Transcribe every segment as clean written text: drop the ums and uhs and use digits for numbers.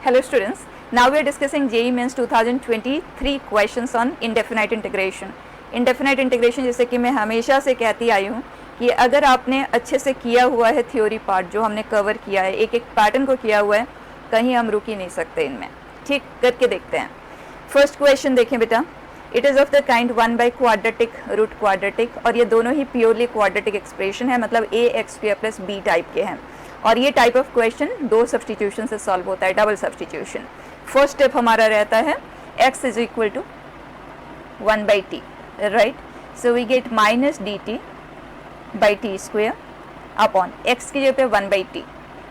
Hello students, now we are discussing JEE Mains 2023 questions on indefinite integration. Indefinite integration जैसे कि मैं हमेशा से कहती आई हूँ कि अगर आपने अच्छे से किया हुआ है थ्योरी पार्ट जो हमने कवर किया है, एक एक पैटर्न को किया हुआ है, कहीं हम रुक ही नहीं सकते इनमें. ठीक करके देखते हैं. फर्स्ट क्वेश्चन देखें बेटा. It is of the kind 1 by quadratic root quadratic, और ये दोनों ही प्योरली क्वाड्रेटिक एक्सप्रेशन है, मतलब A X square plus B type के हैं. और ये टाइप ऑफ क्वेश्चन दो सब्सटीट्यूशन से सॉल्व होता है, डबल सब्सटीट्यूशन. फर्स्ट स्टेप हमारा रहता है x is equal to 1 by t, right. So we get minus d t by t square upon x की जगह पे 1 बाई टी.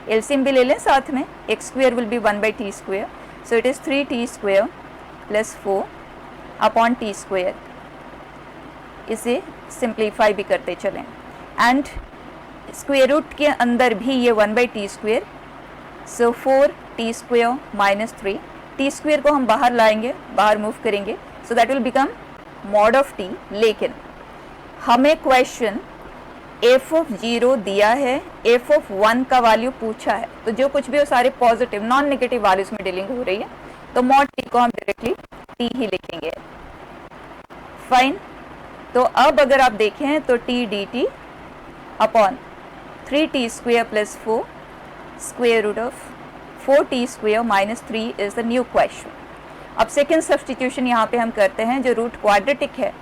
एलसीएम भी ले लें साथ में, x square will be 1 by t square, so it is 3t square plus 4 upon T square. इसे simplify भी करते चलें, एंड स्क्वेयर रूट के अंदर भी ये 1 by t square, so 4t square minus 3. T square को हम बाहर लाएंगे, बाहर मूव करेंगे, so that will become mod of T. लेकिन हमें क्वेश्चन एफ ऑफ 0 दिया है, एफ ऑफ 1 का वैल्यू पूछा है, तो जो कुछ भी हो सारे पॉजिटिव नॉन नेगेटिव वैल्यूज में डीलिंग हो रही है, तो मॉड टी को हम डायरेक्टली टी ही लिखेंगे. फाइन. तो अब अगर आप देखें तो t d t upon 3t square plus 4 square root of 4t square minus 3 is the new question. अब सेकेंड सब्सटीट्यूशन यहाँ पे हम करते हैं, जो रूट क्वाड्रेटिक है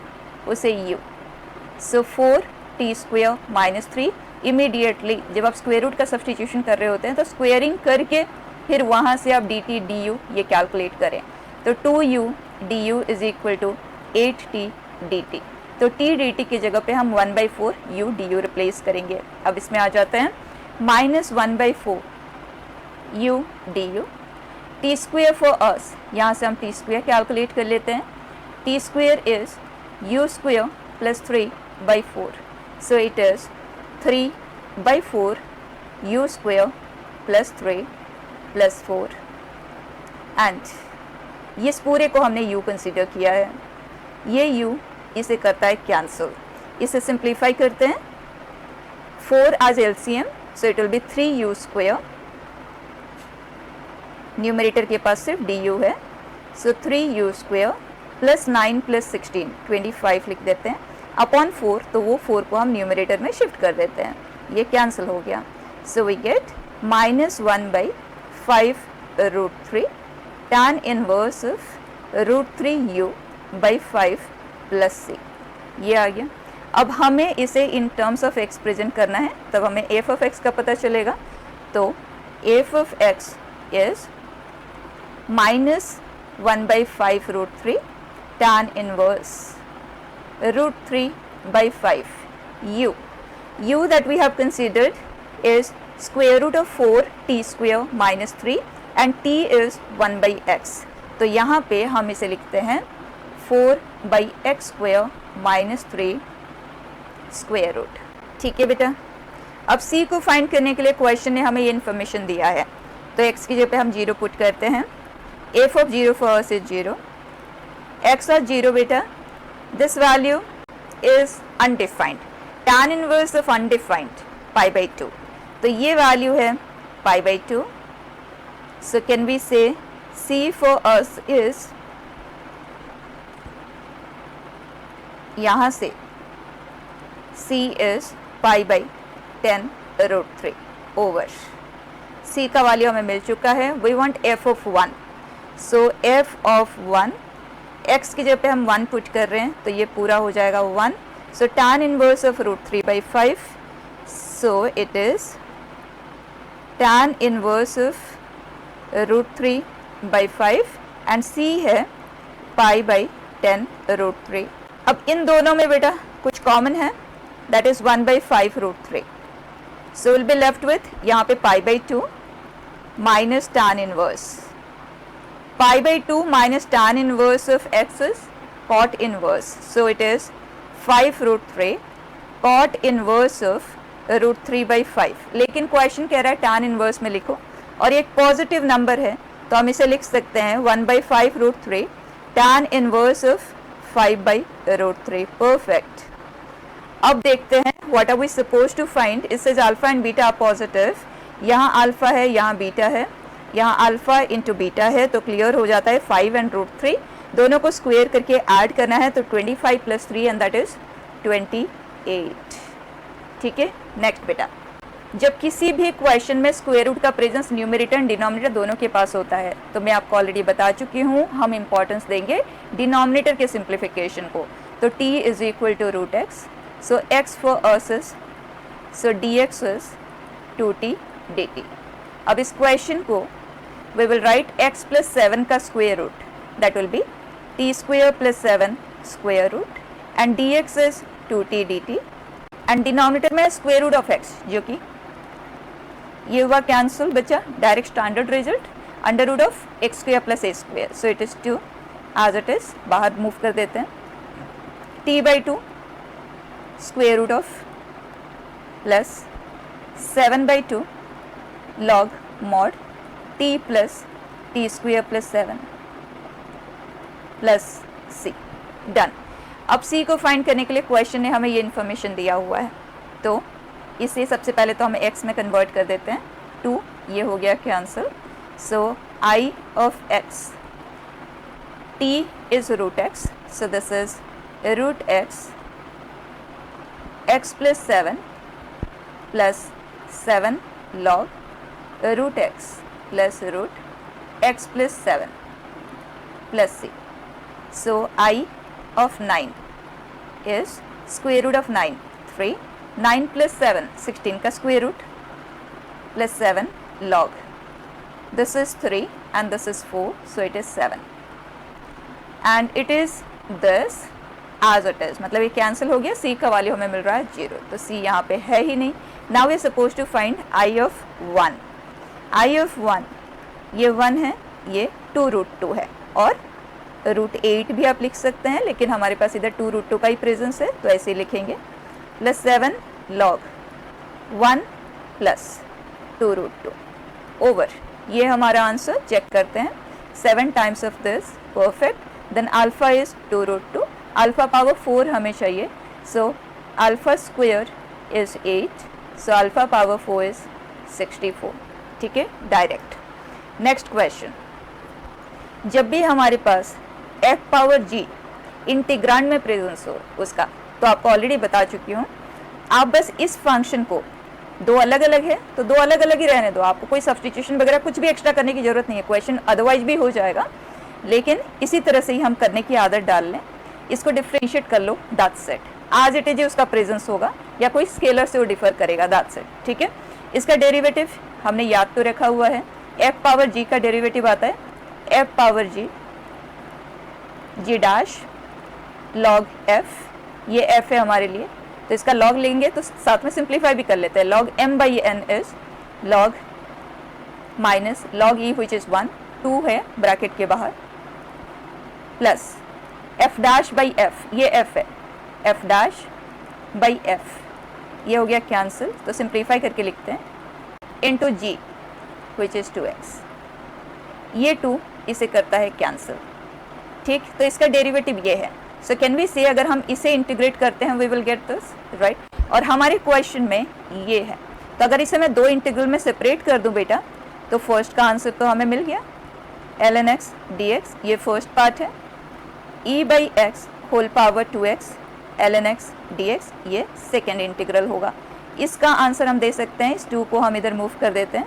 उसे u, सो 4t स्क्वेयर माइनस 3. इमीडिएटली जब आप स्क्वेयर रूट का सब्सटीट्यूशन कर रहे होते हैं तो स्क्वेयरिंग करके फिर वहाँ से आप dt du ये कैलकुलेट करें, तो 2u du is equal to 8t dt. तो t dt की जगह पे हम 1 बाई 4 u du रिप्लेस करेंगे. अब इसमें आ जाते हैं minus 1 by 4 u du. t square for us, यहाँ से हम t स्क्वेयर कैलकुलेट कर लेते हैं. t square is u square plus 3 by 4, so it is 3 by 4 u square plus 3 plus 4, and इस पूरे को हमने u कंसिडर किया है. ये u इसे करता है कैंसिल. इसे सिंप्लीफाई करते हैं, 4 as LCM, so it will be 3u square. Numerator के पास सिर्फ du है, सो 3u स्क्वेयर प्लस 9 प्लस 16 25 लिख देते हैं अपॉन 4. तो वो 4 को हम न्यूमरेटर में शिफ्ट कर देते हैं, ये कैंसिल हो गया. So we get minus 1 by 5 root 3 tan inverse of root 3u by 5 plus C. ये आ गया. अब हमें इसे in terms of X present करना है, तब हमें एफ ऑफ एक्स का पता चलेगा. तो f of x is minus 1 by 5 root 3 tan inverse root 3 by 5 u that we have considered is square root of 4t square minus 3 and t is 1 by x. तो यहाँ पे हम इसे लिखते हैं 4 by x square minus 3 square root. ठीक है बेटा. अब c को फाइंड करने के लिए क्वेश्चन ने हमें ये इन्फॉर्मेशन दिया है, तो x की जगह पे हम 0 पुट करते हैं. F of 0 for us is 0. x of 0 बेटा, this value is undefined. tan inverse of undefined pi by 2, तो ये वैल्यू है pi by 2. So can we say c for us is, यहाँ से c is pi by 10 root 3 over. c का value हमें मिल चुका है. We want f of 1, so f of 1, x की जगह पे हम 1 पुट कर रहे हैं, तो ये पूरा हो जाएगा 1. So tan inverse of root 3 by 5, so it is tan inverse of root 3 by 5 and c है पाई बाई 10 रूट 3. अब इन दोनों में बेटा कुछ कॉमन है, that is 1 by 5 root 3. So will be left with यहाँ पे pi by 2 minus tan inverse. Pi by 2 minus tan inverse of x is cot inverse, so it is 5 root 3 cot inverse of root 3 by 5. लेकिन question कह रहा है tan inverse में लिखो, और ये एक पॉजिटिव नंबर है, तो हम इसे लिख सकते हैं 1 by 5 root 3 tan inverse of 5 by root 3. Perfect. अब देखते हैं what are we suppose to find. It says alpha and beta are positive. यहाँ अल्फा है, यहाँ बीटा है. यहाँ अल्फ़ा इंटू बीटा है तो क्लियर हो जाता है 5 एंड रूट 3, दोनों को स्क्वायर करके ऐड करना है तो 25 प्लस 3 एंड दैट इज़ 28। ठीक है, नेक्स्ट बेटा, जब किसी भी क्वेश्चन में स्क्वायर रूट का प्रेजेंस न्यूमरेटर एंड डिनोमिनेटर दोनों के पास होता है तो मैं आपको ऑलरेडी बता चुकी हूँ, हम इंपॉर्टेंस देंगे डिनोमिनेटर के सिंप्लीफिकेशन को। तो t is equal to root x, so x for us is, so dx is 2t dt। अब इस क्वेश्चन को we will write x plus 7 का square root, that will be t square plus 7 square root and dx is 2t dt and denominator में square root of x, जो कि ये हुआ cancel बच्चा, direct standard result, under root of x square plus a square, so it is 2 as it is, बाहर move कर देते हैं, t by 2 square root of plus 7 by 2 log mod t plus t square plus 7 plus c, done. अब c को find करने के लिए question ने हमें ये इन्फॉर्मेशन दिया हुआ है, तो इसे सबसे पहले तो हम x में कन्वर्ट कर देते हैं, 2 ये हो गया cancel, so i of x, t is root x, so this is root x plus 7 plus 7 log root x plus root x plus 7 plus c, so i of 9 is square root of 9 3, 9 plus 7 16 का square root plus 7 log, this is 3 and this is 4, so it is 7 and it is this as it is, मतलब ये cancel हो गया, c का value हमें मिल रहा है 0, तो c यहाँ पे है ही नहीं। now we are supposed to find i of 1, i of 1 ये 1 है, ये 2 रूट 2 है और रूट 8 भी आप लिख सकते हैं, लेकिन हमारे पास इधर 2 रूट 2 का ही प्रेजेंस है तो ऐसे ही लिखेंगे, plus 7 log 1 plus 2 root 2 over, ये हमारा आंसर चेक करते हैं, 7 times of this, perfect, then alpha is 2 root 2, alpha power 4 हमें चाहिए, सो alpha square is 8, so alpha power 4 is 64। ठीक है, डायरेक्ट। नेक्स्ट क्वेश्चन, जब भी हमारे पास f पावर g इंटीग्रांड में प्रेजेंस हो उसका, तो आपको ऑलरेडी बता चुकी हूँ, आप बस इस फंक्शन को, दो अलग अलग है तो दो अलग अलग ही रहने दो, आपको कोई सब्स्टिट्यूशन वगैरह कुछ भी एक्स्ट्रा करने की जरूरत नहीं है, क्वेश्चन अदरवाइज भी हो जाएगा, लेकिन इसी तरह से ही हम करने की आदत डाल लें, इसको डिफ्रेंशिएट कर लो, दैट्स इट, आज इट इज उसका प्रेजेंस होगा या कोई स्केलर से वो डिफर करेगा, दैट्स इट। ठीक है, इसका डेरिवेटिव हमने याद तो रखा हुआ है, f पावर g का डेरिवेटिव आता है f power g, g dash log f, ये f है हमारे लिए, तो इसका लॉग लेंगे तो साथ में सिंप्लीफाई भी कर लेते हैं, log m by n is log minus log e which is 1, 2 है ब्रैकेट के बाहर, plus f dash by f, ये f है, f डैश बाई f, ये हो गया कैंसिल, तो सिंप्लीफाई करके लिखते हैं, into g which is 2x, ये 2 इसे करता है कैंसिल। ठीक, तो इसका डेरिवेटिव ये है, सो कैन वी से अगर हम इसे इंटीग्रेट करते हैं we will get this, right, और हमारे क्वेश्चन में ये है, तो अगर इसे मैं दो इंटीग्रल में सेपरेट कर दूं बेटा, तो फर्स्ट का आंसर तो हमें मिल गया, ln x dx, ये फर्स्ट पार्ट है, e by x whole power 2x ln x dx, ये सेकेंड इंटीग्रल होगा, इसका आंसर हम दे सकते हैं, इस 2 को हम इधर मूव कर देते हैं,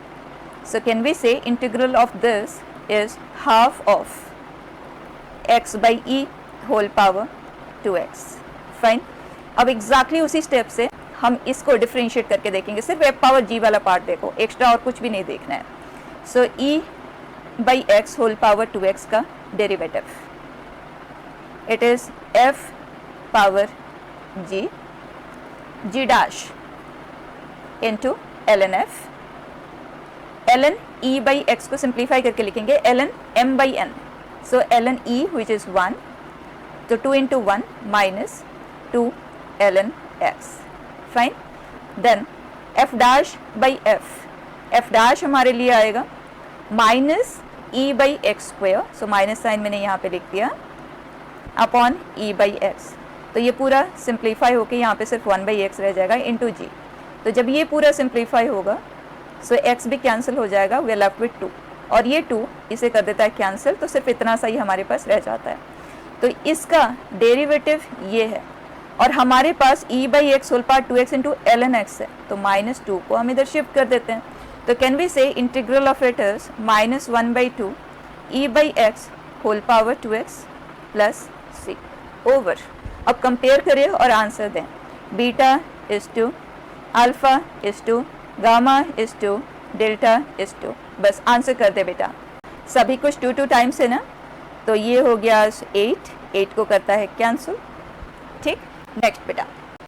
so can we say integral of this is half of x by e whole power 2x, fine. अब एग्जैक्टली उसी स्टेप से हम इसको डिफ्रेंशिएट करके देखेंगे, सिर्फ f पावर g वाला पार्ट देखो, एक्स्ट्रा और कुछ भी नहीं देखना है, सो e by x whole power 2x का derivative, it is f power g, g dash into ln f, ln e by x को सिंप्लीफाई करके लिखेंगे ln m by n, so ln e which is 1, तो 2 into 1 minus 2 ln x, fine, then f dash by f, f dash हमारे लिए आएगा minus e by x square, so minus sign मैंने यहाँ पे लिख दिया, अपॉन e by x, तो ये पूरा सिंप्लीफाई होके यहाँ पे सिर्फ 1 by x रह जाएगा इंटू g, तो जब ये पूरा सिंप्लीफाई होगा सो x भी कैंसिल हो जाएगा, वी आर लेफ्ट विथ 2, और ये 2 इसे कर देता है कैंसिल, तो सिर्फ इतना सा ही हमारे पास रह जाता है। तो इसका डेरिवेटिव ये है और हमारे पास e by x whole power 2x into ln x है, तो -2 को हम इधर शिफ्ट कर देते हैं। तो can we say integral of it is -1/2 e by x whole power 2x plus c over. अब कंपेयर करें और आंसर दें। Beta is 2, alpha is 2, gamma is 2, delta is 2। बस आंसर कर दे बेटा। सभी कुछ 2 टाइम्स है ना, तो ये हो गया 8 को करता है कैंसिल। ठीक, नेक्स्ट बेटा,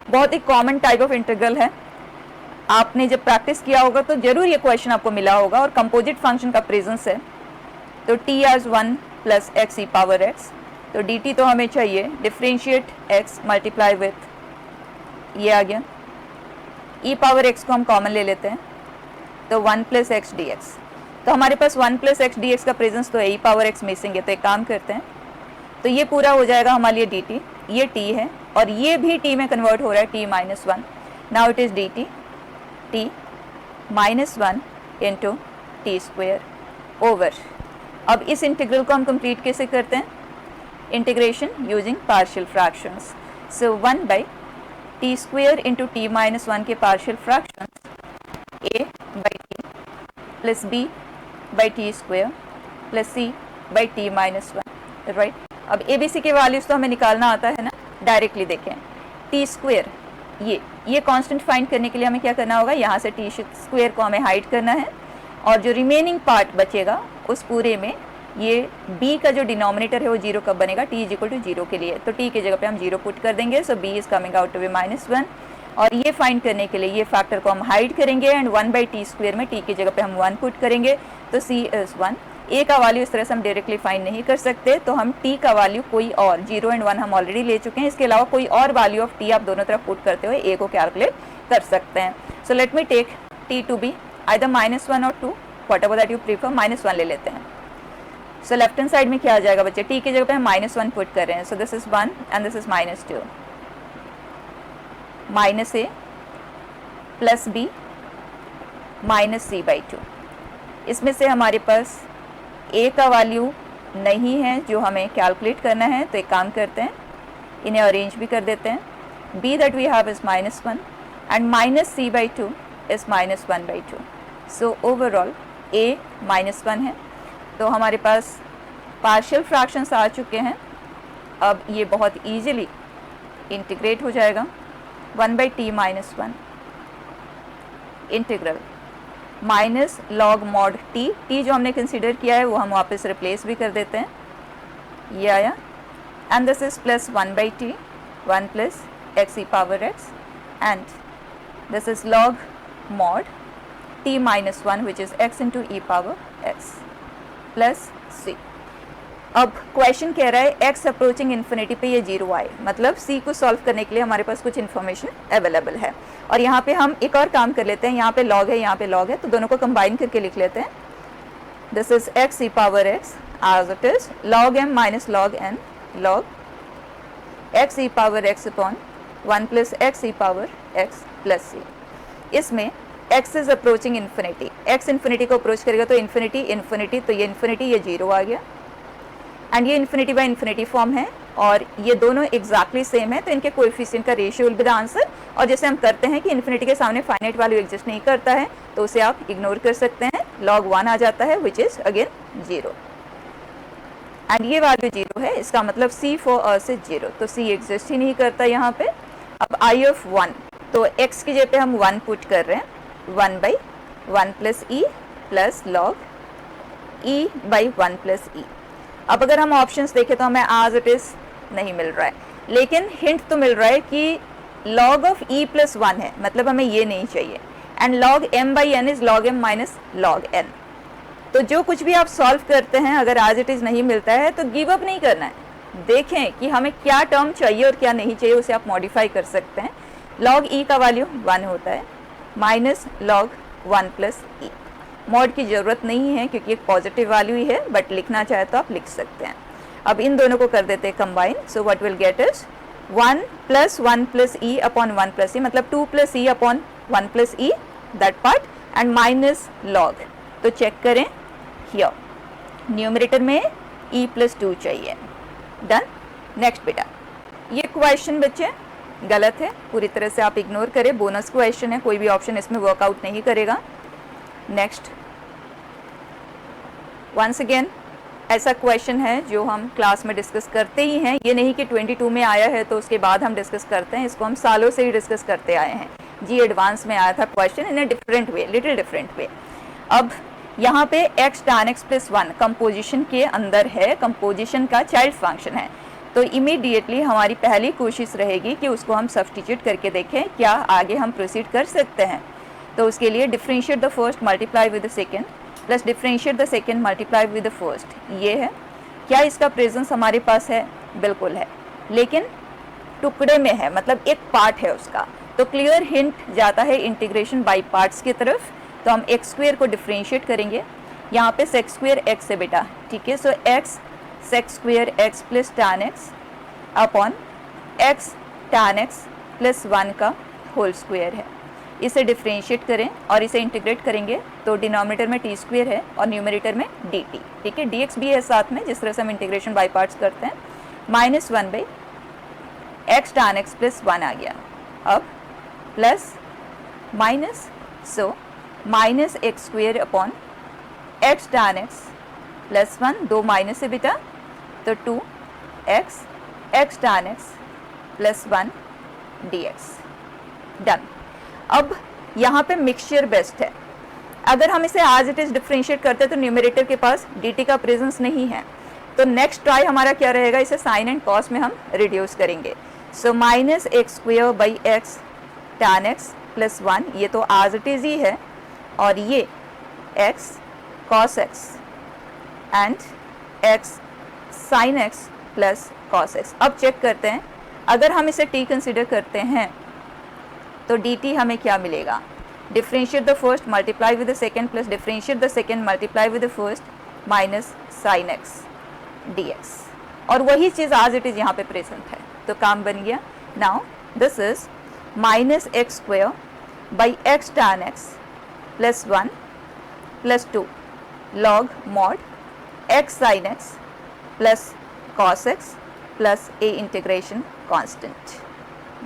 बहुत ही कॉमन टाइप ऑफ इंटीग्रल है। आपने जब प्रैक्टिस किया होगा तो जरूर ये क्वेश्चन आपको मिला होगा और कंपोजिट फंक्शन का प्रेजेंस है। तो t एज 1 प्लस एक्स ई पावर एक्स, तो dt तो हमें चाहिए डिफ्रेंशिएट x मल्टीप्लाई विथ ये आ गया, e पावर x को हम कॉमन ले लेते हैं, तो 1 प्लस एक्स डी एक्स। तो हमारे पास 1 प्लस एक्स डी एक्स का प्रेजेंस तो e पावर x मिसिंग है, तो एक काम करते हैं, तो ये पूरा हो जाएगा हमारे लिए dt, ये t है और ये भी t में कन्वर्ट हो रहा है t-1। Now it is dt t-1 into T square over. अब इस इंटीग्रल को हम कंप्लीट कैसे करते हैं? Integration using partial fractions. So 1 by t square into t-1 के partial fractions a by T plus b by t square plus c by t-1, right. अब A B C के वैल्यूज तो हमें निकालना आता है ना, डायरेक्टली देखें। टी स्क्वेयर ये कांस्टेंट फाइंड करने के लिए हमें क्या करना होगा, यहाँ से टी स्क्वेयर को हमें हाइड करना है और जो रिमेनिंग पार्ट बचेगा उस पूरे में ये b का जो डिनोमिनेटर है वो 0 कब बनेगा, t इज इक्वल टू 0 के लिए, तो t की जगह पे हम 0 पुट कर देंगे। So b is coming out to be -1 और ये फाइंड करने के लिए ये फैक्टर को हम हाइड करेंगे एंड 1 बाई टी स्क्वेयर में t की जगह पे हम 1 पुट करेंगे, तो c इज 1। a का वैल्यू इस तरह से हम डायरेक्टली फाइंड नहीं कर सकते, तो हम t का वैल्यू कोई और 0 एंड 1 हम ऑलरेडी ले चुके हैं, इसके अलावा कोई और वैल्यू ऑफ t आप दोनों तरफ पुट करते हुए a को कैलकुलेट कर सकते हैं। So let me take t to be either -1 और 2, व्हाटएवर दैट यू प्रीफर, -1 ले लेते हैं। सो लेफ्ट हैंड साइड में क्या आ जाएगा बच्चे, t की जगह पे हम -1 पुट कर रहे हैं, so this is 1 and this is -2, minus a plus b minus c by 2। इसमें से हमारे पास a का वैल्यू नहीं है जो हमें कैलकुलेट करना है, तो एक काम करते हैं, इन्हें अरेंज भी कर देते हैं। b that we have is -1 and minus c by 2 is -1/2। सो ओवरऑल a -1 है, तो हमारे पास पार्शियल फ्रैक्शंस आ चुके हैं। अब ये बहुत इजीली इंटीग्रेट हो जाएगा, 1/t-1 integral minus log mod t जो हमने कंसिडर किया है वो हम वापस रिप्लेस भी कर देते हैं, ये आया, and this is plus 1/t 1 plus x E power x and this is log mod t-1 which is x into E power x plus c। अब क्वेश्चन कह रहा है x अप्रोचिंग इन्फिनिटी पे ये 0 आए, मतलब c को सॉल्व करने के लिए हमारे पास कुछ इन्फॉर्मेशन अवेलेबल है। और यहाँ पे हम एक और काम कर लेते हैं, यहाँ पे लॉग है, यहाँ पे लॉग है, तो दोनों को कंबाइन करके लिख लेते हैं। This is x e power x as it is log m minus log n log x e power x upon 1 plus x e power x plus c। इसमें x is approaching infinity, x infinity को approach करेगा तो infinity infinity, तो ये infinity ये 0 आ गया and ये infinity by infinity form है और ये दोनों एग्जैक्टली सेम है, तो इनके कोएफिशिएंट का ratio will be the answer. और जैसे हम करते हैं कि इन्फिनिटी के सामने फाइनाइट वैल्यू एग्जिस्ट नहीं करता है, तो उसे आप इग्नोर कर सकते हैं, log 1 आ जाता है विच इज अगेन 0 एंड ये वैल्यू 0 है, इसका मतलब c फॉर अस इज 0, तो c एग्जिस्ट ही नहीं करता यहाँ पे। अब i ऑफ 1, तो x की जगह पे हम 1 पुट कर रहे हैं, 1/1 plus e plus log e by 1 plus e। अब अगर हम ऑप्शंस देखें तो हमें एज इट इज नहीं मिल रहा है, लेकिन हिंट तो मिल रहा है कि log ऑफ e प्लस 1 है, मतलब हमें ये नहीं चाहिए, and log m by n is log m minus log n। तो जो कुछ भी आप सॉल्व करते हैं अगर एज इट इज नहीं मिलता है तो गिव अप नहीं करना है, देखें कि हमें क्या टर्म चाहिए और क्या नहीं चाहिए, उसे आप मॉडिफाई कर सकते हैं। log e का वैल्यू 1 होता है minus log 1 plus e। Mod की ज़रूरत नहीं है क्योंकि एक पॉजिटिव वैल्यू ही है, बट लिखना चाहे तो आप लिख सकते हैं। अब इन दोनों को कर देते हैं combine, so what will get is 1 plus e upon 1 plus e, मतलब 2 plus e upon 1 plus e that part and minus log। तो चेक करें हियर न्यूमरेटर में e+2 चाहिए। डन। नेक्स्ट बेटा, ये क्वेश्चन बच्चे गलत है, पूरी तरह से आप इग्नोर करें, बोनस क्वेश्चन है, कोई भी ऑप्शन इसमें वर्कआउट नहीं करेगा। नेक्स्ट, वंस अगेन ऐसा क्वेश्चन है जो हम क्लास में डिस्कस करते ही हैं, ये नहीं कि 22 में आया है तो उसके बाद हम डिस्कस करते हैं, इसको हम सालों से ही डिस्कस करते आए हैं। जी एडवांस में आया था question in a different way, little different way. अब यहाँ पे x tan x + 1 कंपोजिशन के अंदर है, कंपोजिशन का चाइल्ड फंक्शन है, तो इमीडिएटली हमारी पहली कोशिश रहेगी कि उसको हम सब्स्टिट्यूट करके देखें क्या आगे हम प्रोसीड कर सकते हैं। तो उसके लिए differentiate the first multiply with the second plus differentiate the second multiply with the first, ये है। क्या इसका प्रेजेंस हमारे पास है? बिल्कुल है, लेकिन टुकड़े में है, मतलब एक पार्ट है उसका, तो क्लियर हिंट जाता है इंटीग्रेशन बाय पार्ट्स की तरफ। तो हम x² को डिफरेंशिएट करेंगे, यहाँ पे sec² x है बेटा, ठीक है। सो x sec² x + tan x upon x tan x + 1 का होल स्क्वायर है। इसे डिफरेंशिएट करें और इसे इंटीग्रेट करेंगे तो डिनोमिनेटर में t² है और न्यूमरेटर में dt, ठीक है। dx भी है साथ में, जिस तरह से हम इंटीग्रेशन बाय पार्ट्स करते हैं। -1/x tan x + 1 आ गया, अब प्लस माइनस, सो -x² upon x tan x + 1, 2 minus है बेटा, तो 2x x tan x + 1 dx। Done. अब यहाँ पे मिक्सचर बेस्ट है, अगर हम इसे एज इट इज डिफरेंशिएट करते हैं तो न्यूमरेटर के पास dt का प्रेजेंस नहीं है, तो नेक्स्ट ट्राई हमारा क्या रहेगा, इसे साइन एंड कॉस में हम रिड्यूस करेंगे। सो -x² x tan x + 1, ये तो एज इट इज ही है, और ये x cos x and x sin x + cos x। अब चेक करते हैं, अगर हम इसे t कंसिडर करते हैं तो dt हमें क्या मिलेगा, differentiate the first multiply with the second plus differentiate the second multiply with the first minus sin x dx, और वही चीज़ आज इट इज यहाँ पे प्रेजेंट है, तो काम बन गया। Now this is -x² x tan x + 1 + 2 log mod x sin x + cos x + a integration constant.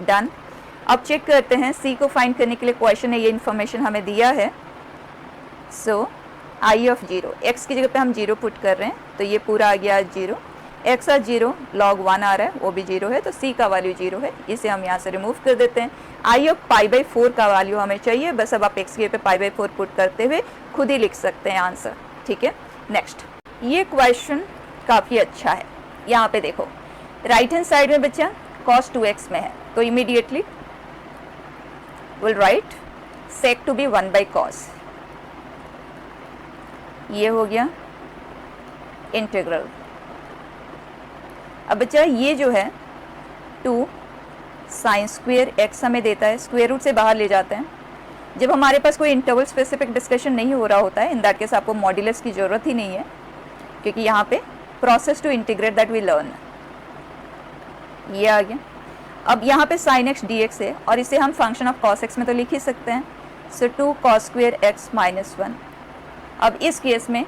Done. अब चेक करते हैं, c को फाइंड करने के लिए क्वेश्चन ने ये इन्फॉर्मेशन हमें दिया है। सो i ऑफ 0, x की जगह पे हम 0 पुट कर रहे हैं, तो ये पूरा आ गया 0, x आ 0, log 1 आ रहा है, वो भी 0 है, तो c का वैल्यू 0 है, इसे हम यहाँ से रिमूव कर देते हैं। i ऑफ π/4 का वैल्यू हमें चाहिए, बस अब आप x की जगह पे π/4 पुट करते हुए खुद ही लिख सकते हैं आंसर, ठीक है। नेक्स्ट, ये क्वेश्चन काफ़ी अच्छा है, यहाँ पे देखो राइट हैंड साइड में बच्चा cos 2x में है, तो immediately will write sec to be 1/cos, ये हो गया इंटीग्रल। अब बच्चा ये जो है 2 sin² x हमें देता है, स्क्वायर रूट से बाहर ले जाते हैं। जब हमारे पास कोई इंटरवल स्पेसिफिक डिस्कशन नहीं हो रहा होता है, इन दैट केस आपको मॉड्यूलस की ज़रूरत ही नहीं है, क्योंकि यहाँ पे process to integrate that we learn, ये आ गया। अब यहाँ पे sin x dx है, और इसे हम फंक्शन ऑफ cos x में तो लिख ही सकते हैं। सो 2 cos² x - 1। अब इस केस में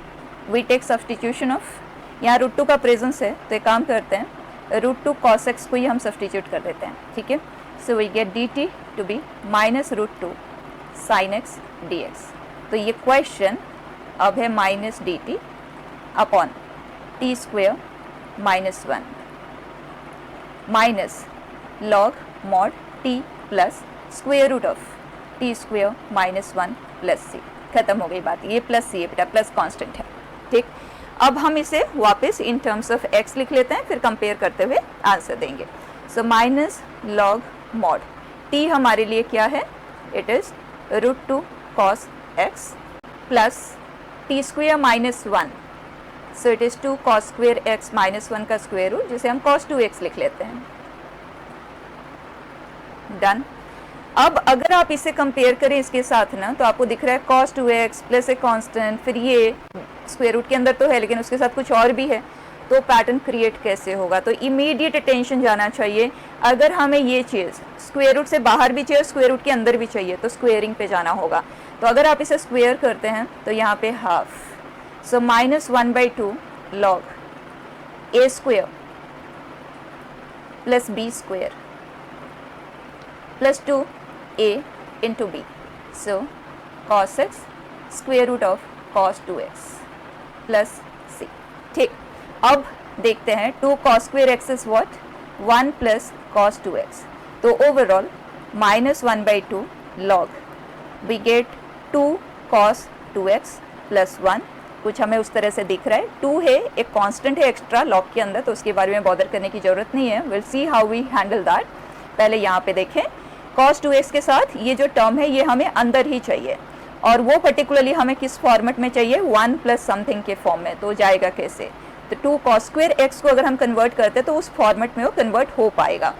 वी टेक सब्सटीट्यूशन ऑफ, यहाँ √2 का प्रेजेंस है, तो एक काम करते हैं, √2 cos x को ही हम सब्सटीट्यूट कर देते हैं, ठीक है। So we get dt to be -√2 sin x dx। तो ये क्वेश्चन अब है -dt upon t² -1 minus log mod t plus square root of t² -1 plus c। खत्म हो गई बात, ये प्लस c है बेटा, प्लस कांस्टेंट है, ठीक। अब हम इसे वापस इन टर्म्स ऑफ x लिख लेते हैं, फिर कंपेयर करते हुए आंसर देंगे। So minus log mod t हमारे लिए क्या है, it is √2 cos x plus t² -1, so it is 2 cos² x -1 का स्क्वायर रूट, जिसे हम cos 2x लिख लेते हैं। डन। अब अगर आप इसे कंपेयर करें इसके साथ ना, तो आपको दिख रहा है cos 2x plus a constant, फिर ये स्क्वायर रूट के अंदर तो है लेकिन उसके साथ कुछ और भी है, तो पैटर्न क्रिएट कैसे होगा। तो इमीडिएट अटेंशन जाना चाहिए, अगर हमें ये चीज़ स्क्वायर रूट से बाहर भी चाहिए, स्क्वायर रूट के अंदर भी चाहिए, तो स्क्वेयरिंग पे जाना होगा। तो अगर आप इसे स्क्वेयर करते हैं तो यहाँ पे half, so -1/2 log a square plus b square plus 2a into b. So cos x square root of cos 2x plus c. ठीक, अब देखते हैं 2 cos square x is what? 1 plus cos 2x. तो overall -1/2 log we get 2 cos 2x plus 1. कुछ हमें उस तरह से दिख रहा है, 2 है, एक कांस्टेंट है एक्स्ट्रा लॉग के अंदर, तो उसके बारे में बॉदर करने की जरूरत नहीं है. Will see how we handle that. पहले यहाँ पे देखें, cos 2x के साथ ये जो टर्म है ये हमें अंदर ही चाहिए, और वो पर्टिकुलरली हमें किस फॉर्मेट में चाहिए? 1 प्लस समथिंग के फॉर्म में. तो जाएगा कैसे? तो 2 cos स्क्वायर x को अगर हम कन्वर्ट करते हैं तो उस फॉर्मेट में वो कन्वर्ट हो पाएगा.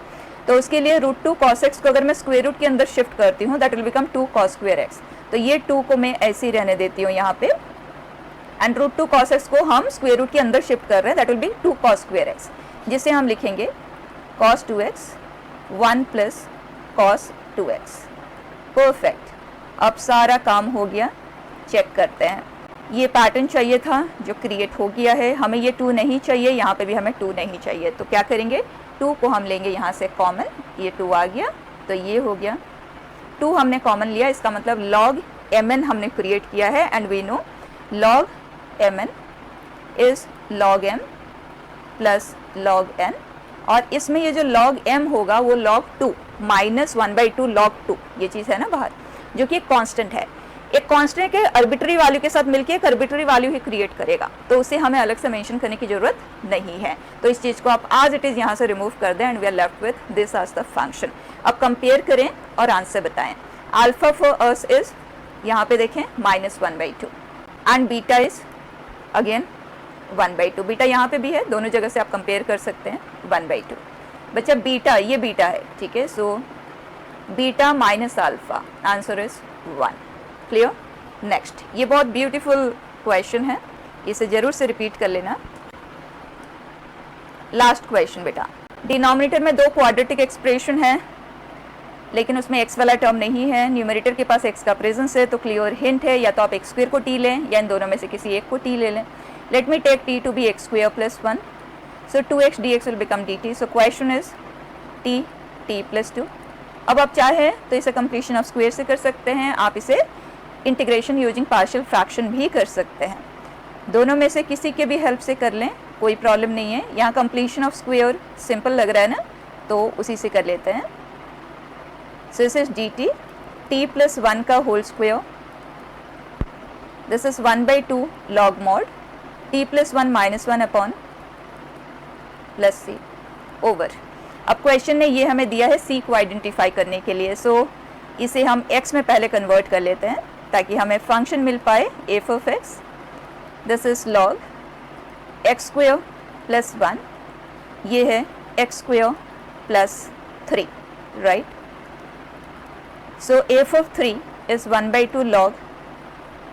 तो उसके लिए √2 cos x को अगर मैं स्क्वायर रूट के अंदर शिफ्ट करती हूँ, that will become 2 cos square x. तो ये 2 को मैं ऐसे ही रहने देती हूँ यहाँ पे, एंड √2 cos x को हम स्क्वायर रूट के अंदर शिफ्ट कर रहे हैं, that will B 2 cos square x, जिसे हम लिखेंगे cos 2x 1 plus cos 2x. Perfect, अब सारा काम हो गया. चेक करते हैं, ये पैटर्न चाहिए था जो क्रिएट हो गया है. हमें ये 2 नहीं चाहिए, यहाँ पे भी हमें 2 नहीं चाहिए. तो क्या करेंगे? 2 को हम लेंगे यहाँ से कॉमन, ये 2 आ गया, तो ये हो गया. 2 हमने कॉमन लिया, इसका मतलब log mn हमने क्रिएट किया है, and we know log mn is log m plus log n, और इसमें ये जो log m होगा वो log 2 -1/2 log 2, ये चीज़ है ना बाहर, जो कि एक कांस्टेंट है. एक कांस्टेंट के आर्बिट्री वैल्यू के साथ मिलके एक आर्बिट्री वैल्यू ही क्रिएट करेगा, तो उसे हमें अलग से मेंशन करने की जरूरत नहीं है. तो इस चीज़ को आप आज इट इज़ यहाँ से रिमूव कर दें, and we are left with this as the function. अब कंपेयर करें और आंसर बताएं. अल्फा फॉर अस इज, यहाँ पे देखें, -1/2, and beta is again 1/2. Beta यहाँ पे भी है, दोनों जगह से आप कंपेयर कर सकते हैं. 1/2 बच्चा, बीटा, ये बीटा है, ठीक है. So beta minus alpha, answer is 1. Clear? Next, ये बहुत ब्यूटीफुल क्वेश्चन है, इसे जरूर से रिपीट कर लेना. लास्ट क्वेश्चन बेटा, डिनोमिनेटर में 2 क्वाड्रेटिक एक्सप्रेशन है, लेकिन उसमें x वाला टर्म नहीं है. न्यूमरेटर के पास x का प्रेजेंस है, तो क्लियर हिंट है, या तो आप x स्क्वायर को t लें, या इन दोनों में से किसी एक को t ले लें. Let me take t to be x square plus 1, सो 2x dx will become dt. So question is t plus 2. अब आप चाहें तो इसे कंप्लीशन ऑफ स्क्वायर से कर सकते हैं, आप इसे इंटीग्रेशन यूजिंग पार्शियल फ्रैक्शन भी कर सकते हैं. दोनों में से किसी के भी हेल्प से कर लें, कोई प्रॉब्लम नहीं है. यहाँ कंप्लीशन ऑफ स्क्वायर सिंपल लग रहा है ना, तो उसी से कर लेते हैं. So this is dt t plus 1 का whole square, this is 1/2 log mod t plus 1 -1 upon plus c over. अब क्वेश्चन ने ये हमें दिया है c को आइडेंटिफाई करने के लिए, सो इसे हम x में पहले कन्वर्ट कर लेते हैं ताकि हमें फंक्शन मिल पाए f of x. This is log x square plus 1, ये है x square plus 3, right. So f of 3 is 1/2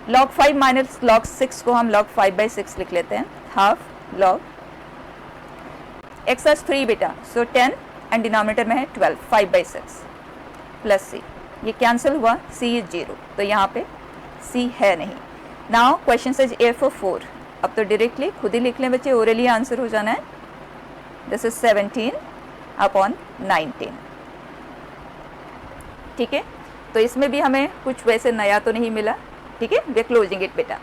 log 5 minus log 6 को हम log 5/6 लिख लेते हैं, हाफ log x as 3 बेटा, सो 10, एंड डिनोमिनेटर में है 12, 5/6 प्लस c. ये कैंसिल हुआ, c इज 0, तो यहाँ पे c है नहीं. Now question says f of 4. अब तो डायरेक्टली खुद ही लिख लें बच्चे, ओरली आंसर हो जाना है. This is 17 upon 19. ठीक है, तो इसमें भी हमें कुछ वैसे नया तो नहीं मिला. ठीक है, वी आर क्लोजिंग इट बेटा.